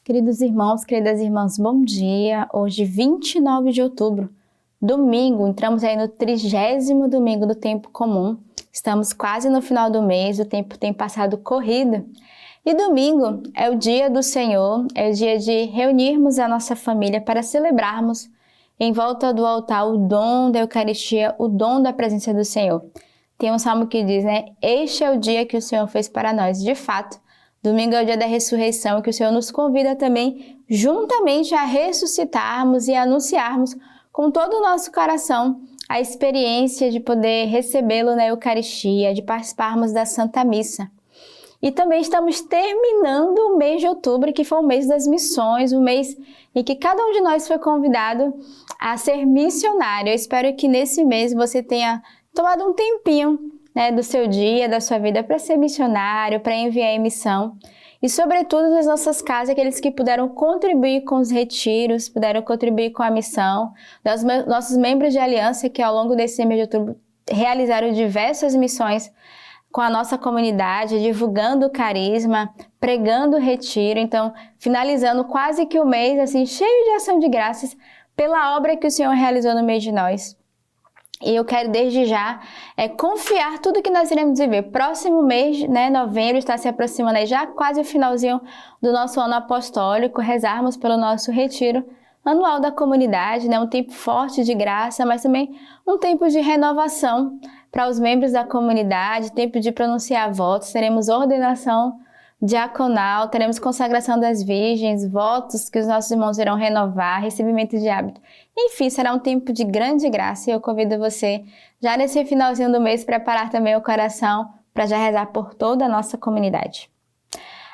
Queridos irmãos, queridas irmãs, bom dia. Hoje, 29 de outubro, domingo, entramos aí no 30º domingo do tempo comum. Estamos quase no final do mês, o tempo tem passado corrido. E domingo é o dia do Senhor, é o dia de reunirmos a nossa família para celebrarmos em volta do altar o dom da Eucaristia, o dom da presença do Senhor. Tem um salmo que diz, Este é o dia que o Senhor fez para nós. De fato, domingo é o dia da ressurreição, que o Senhor nos convida também juntamente a ressuscitarmos e anunciarmos com todo o nosso coração a experiência de poder recebê-lo na Eucaristia, de participarmos da Santa Missa. E também estamos terminando o mês de outubro, que foi o mês das missões, o mês em que cada um de nós foi convidado a ser missionário. Eu espero que nesse mês você tenha tomado um tempinho do seu dia, da sua vida, para ser missionário, para enviar em missão. E, sobretudo, nas nossas casas, aqueles que puderam contribuir com os retiros, puderam contribuir com a missão, nossos membros de aliança, que ao longo desse mês de outubro realizaram diversas missões com a nossa comunidade, divulgando o carisma, pregando o retiro. Então, finalizando quase que o mês, assim, cheio de ação de graças pela obra que o Senhor realizou no meio de nós. E eu quero desde já confiar tudo que nós iremos viver. Próximo mês, novembro, está se aproximando aí já quase o finalzinho do nosso ano apostólico, rezarmos pelo nosso retiro anual da comunidade, um tempo forte de graça, mas também um tempo de renovação para os membros da comunidade, tempo de pronunciar votos, teremos ordenação diaconal, teremos consagração das virgens, votos que os nossos irmãos irão renovar, recebimento de hábito. Enfim, será um tempo de grande graça e eu convido você, já nesse finalzinho do mês, preparar também o coração para já rezar por toda a nossa comunidade.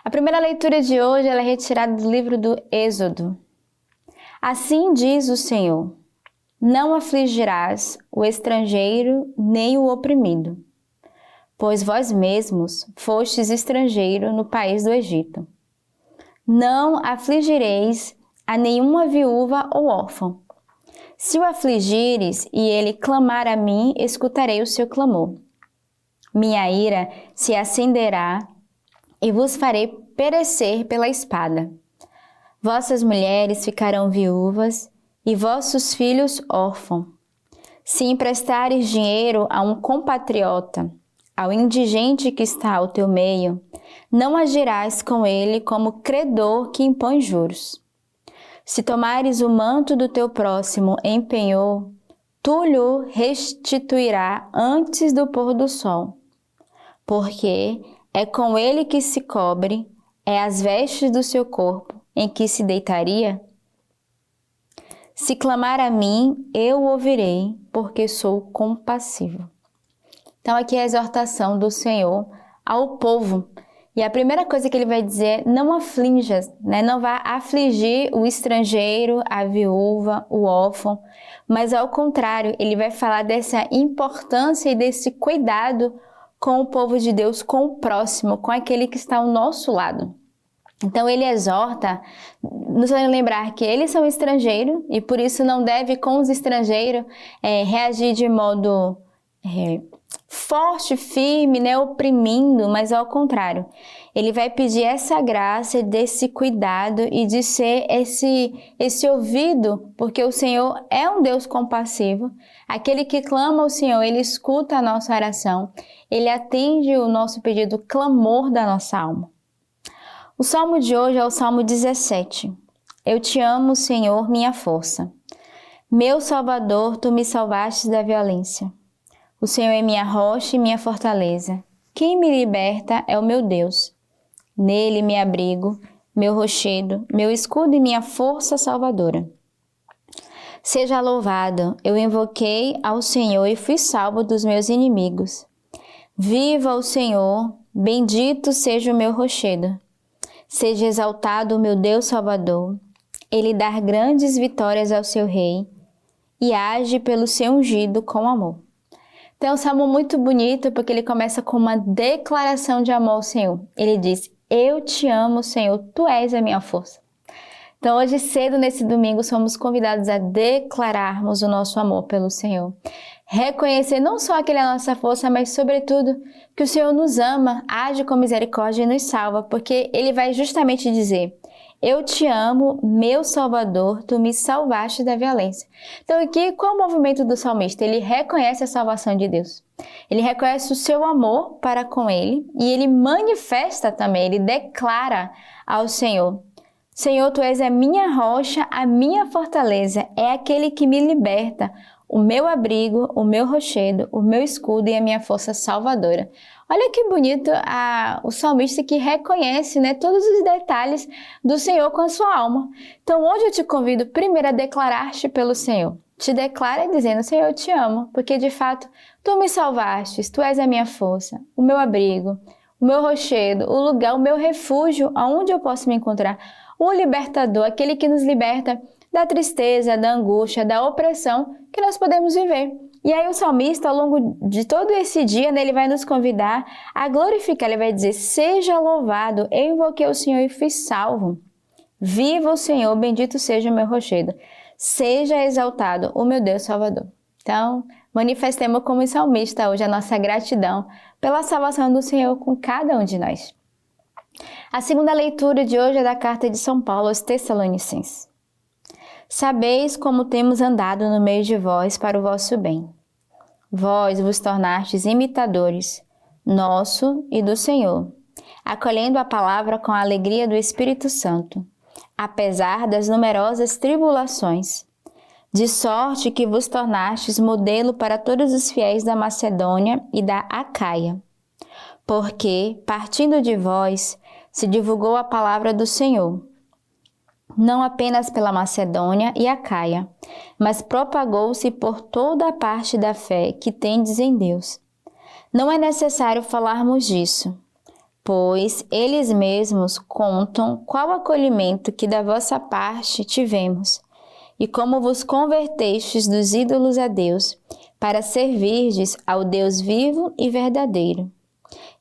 A primeira leitura de hoje ela é retirada do livro do Êxodo. Assim diz o Senhor: não afligirás o estrangeiro nem o oprimido, pois vós mesmos fostes estrangeiro no país do Egito. Não afligireis a nenhuma viúva ou órfão. Se o afligires e ele clamar a mim, escutarei o seu clamor. Minha ira se acenderá e vos farei perecer pela espada. Vossas mulheres ficarão viúvas e vossos filhos órfãos. Se emprestares dinheiro a um compatriota, ao indigente que está ao teu meio, não agirás com ele como credor que impõe juros. Se tomares o manto do teu próximo em penhor, tu lhe restituirás antes do pôr do sol, porque é com ele que se cobre, é as vestes do seu corpo em que se deitaria. Se clamar a mim, eu o ouvirei, porque sou compassivo. Então aqui é a exortação do Senhor ao povo. E a primeira coisa que ele vai dizer é: não aflinjas, não vá afligir o estrangeiro, a viúva, o órfão, mas ao contrário, ele vai falar dessa importância e desse cuidado com o povo de Deus, com o próximo, com aquele que está ao nosso lado. Então ele exorta, nos fazendo lembrar que eles são estrangeiros e por isso não deve com os estrangeiros reagir de modo forte, firme, oprimindo, mas ao contrário. Ele vai pedir essa graça, desse cuidado e de ser esse ouvido, porque o Senhor é um Deus compassivo. Aquele que clama ao Senhor, ele escuta a nossa oração, ele atende o nosso pedido, o clamor da nossa alma. O salmo de hoje é o Salmo 17. Eu te amo, Senhor, minha força. Meu Salvador, tu me salvaste da violência. O Senhor é minha rocha e minha fortaleza. Quem me liberta é o meu Deus. Nele me abrigo, meu rochedo, meu escudo e minha força salvadora. Seja louvado, eu invoquei ao Senhor e fui salvo dos meus inimigos. Viva o Senhor, bendito seja o meu rochedo. Seja exaltado o meu Deus Salvador. Ele dá grandes vitórias ao seu rei e age pelo seu ungido com amor. Então é um salmo muito bonito porque ele começa com uma declaração de amor ao Senhor. Ele diz: eu te amo, Senhor, tu és a minha força. Então hoje cedo, nesse domingo, somos convidados a declararmos o nosso amor pelo Senhor. Reconhecer não só aquele é a nossa força, mas sobretudo que o Senhor nos ama, age com misericórdia e nos salva, porque Ele vai justamente dizer: Eu te amo, meu Salvador, tu me salvaste da violência. Então aqui, qual é o movimento do salmista? Ele reconhece a salvação de Deus. Ele reconhece o seu amor para com ele e ele manifesta também, ele declara ao Senhor: Senhor, tu és a minha rocha, a minha fortaleza, é aquele que me liberta, o meu abrigo, o meu rochedo, o meu escudo e a minha força salvadora. Olha que bonito o salmista que reconhece, né, todos os detalhes do Senhor com a sua alma. Então hoje eu te convido primeiro a declarar-te pelo Senhor. Te declara dizendo: Senhor, eu te amo, porque de fato tu me salvaste, tu és a minha força, o meu abrigo, o meu rochedo, o lugar, o meu refúgio, aonde eu posso me encontrar. O libertador, aquele que nos liberta da tristeza, da angústia, da opressão que nós podemos viver. E aí o salmista, ao longo de todo esse dia, né, ele vai nos convidar a glorificar. Ele vai dizer: seja louvado, eu invoquei o Senhor e fui salvo. Viva o Senhor, bendito seja o meu rochedo. Seja exaltado o meu Deus Salvador. Então, manifestemos como salmista hoje a nossa gratidão pela salvação do Senhor com cada um de nós. A segunda leitura de hoje é da carta de São Paulo aos Tessalonicenses. Sabeis como temos andado no meio de vós para o vosso bem. Vós vos tornastes imitadores, nosso e do Senhor, acolhendo a palavra com a alegria do Espírito Santo, apesar das numerosas tribulações, de sorte que vos tornastes modelo para todos os fiéis da Macedônia e da Acaia. Porque, partindo de vós, se divulgou a palavra do Senhor, não apenas pela Macedônia e Acaia, mas propagou-se por toda a parte da fé que tendes em Deus. Não é necessário falarmos disso, pois eles mesmos contam qual acolhimento que da vossa parte tivemos, e como vos convertestes dos ídolos a Deus, para servirdes ao Deus vivo e verdadeiro,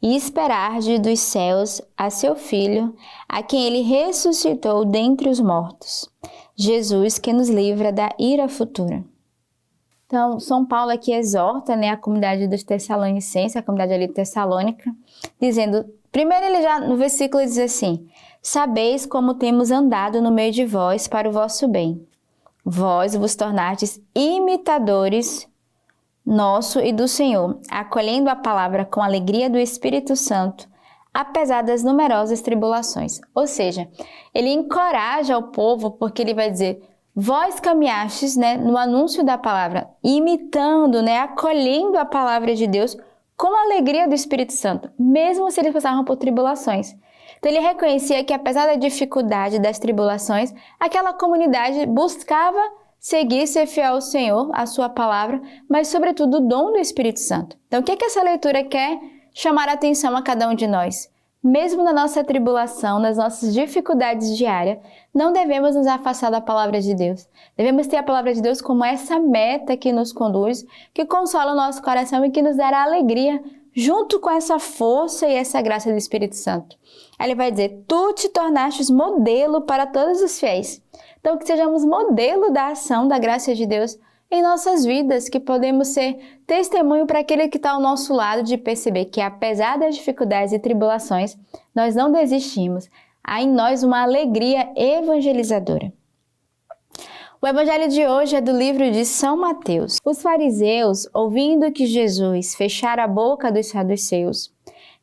e esperardes dos céus a seu Filho, a quem ele ressuscitou dentre os mortos, Jesus, que nos livra da ira futura. Então, São Paulo aqui exorta, né, a comunidade dos Tessalonicenses, a comunidade ali tessalônica, dizendo, primeiro ele já no versículo diz assim: sabeis como temos andado no meio de vós para o vosso bem. Vós vos tornastes imitadores nosso e do Senhor, acolhendo a palavra com alegria do Espírito Santo, apesar das numerosas tribulações. Ou seja, ele encoraja o povo porque ele vai dizer: vós caminhastes, né, no anúncio da palavra, imitando, né, acolhendo a palavra de Deus com a alegria do Espírito Santo, mesmo se eles passavam por tribulações. Então ele reconhecia que apesar da dificuldade das tribulações, aquela comunidade buscava seguir, ser fiel ao Senhor, à sua palavra, mas sobretudo o dom do Espírito Santo. Então o que essa leitura quer chamar a atenção a cada um de nós? Mesmo na nossa tribulação, nas nossas dificuldades diárias, não devemos nos afastar da palavra de Deus. Devemos ter a palavra de Deus como essa meta que nos conduz, que consola o nosso coração e que nos dará alegria, junto com essa força e essa graça do Espírito Santo. Aí ele vai dizer: tu te tornastes modelo para todos os fiéis. Então, que sejamos modelo da ação da graça de Deus em nossas vidas, que podemos ser testemunho para aquele que está ao nosso lado, de perceber que apesar das dificuldades e tribulações, nós não desistimos. Há em nós uma alegria evangelizadora. O evangelho de hoje é do livro de São Mateus. Os fariseus, ouvindo que Jesus fechara a boca dos saduceus,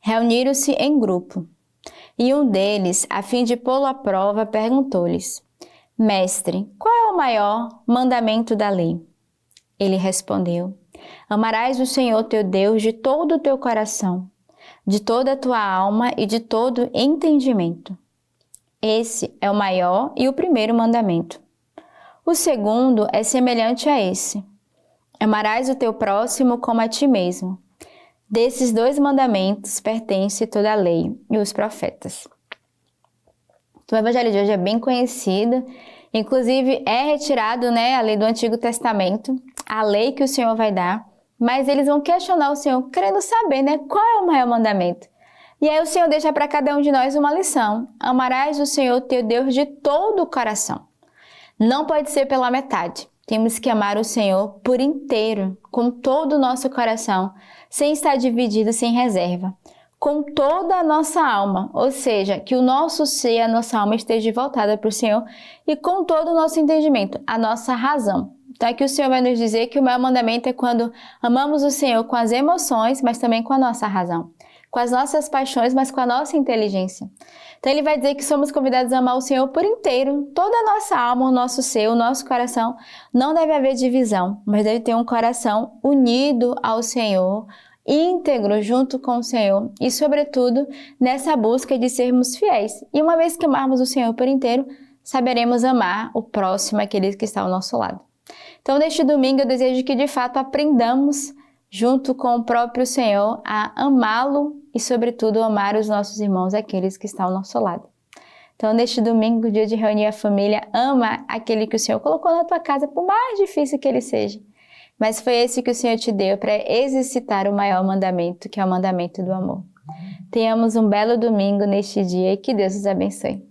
reuniram-se em grupo. E um deles, a fim de pô-lo à prova, perguntou-lhes: Mestre, qual é o maior mandamento da lei? Ele respondeu: amarás o Senhor teu Deus de todo o teu coração, de toda a tua alma e de todo entendimento. Esse é o maior e o primeiro mandamento. O segundo é semelhante a esse: amarás o teu próximo como a ti mesmo. Desses dois mandamentos pertence toda a lei e os profetas. Então, o evangelho de hoje é bem conhecido, inclusive é retirado, né, a lei do Antigo Testamento, a lei que o Senhor vai dar, mas eles vão questionar o Senhor, querendo saber, né, qual é o maior mandamento. E aí o Senhor deixa para cada um de nós uma lição: amarás o Senhor teu Deus de todo o coração. Não pode ser pela metade. Temos que amar o Senhor por inteiro, com todo o nosso coração, sem estar dividido, sem reserva. com toda a nossa alma, ou seja, que o nosso ser, a nossa alma esteja voltada para o Senhor e com todo o nosso entendimento, a nossa razão. Então aqui o Senhor vai nos dizer que o maior mandamento é quando amamos o Senhor com as emoções, mas também com a nossa razão, com as nossas paixões, mas com a nossa inteligência. Então ele vai dizer que somos convidados a amar o Senhor por inteiro, toda a nossa alma, o nosso ser, o nosso coração. Não deve haver divisão, mas deve ter um coração unido ao Senhor, íntegro junto com o Senhor e, sobretudo, nessa busca de sermos fiéis. E uma vez que amarmos o Senhor por inteiro, saberemos amar o próximo, aquele que está ao nosso lado. Então, neste domingo, eu desejo que, de fato, aprendamos, junto com o próprio Senhor, a amá-lo e, sobretudo, amar os nossos irmãos, aqueles que estão ao nosso lado. Então, neste domingo, dia de reunir a família, ama aquele que o Senhor colocou na tua casa, por mais difícil que ele seja. Mas foi esse que o Senhor te deu para exercitar o maior mandamento, que é o mandamento do amor. Tenhamos um belo domingo neste dia e que Deus os abençoe.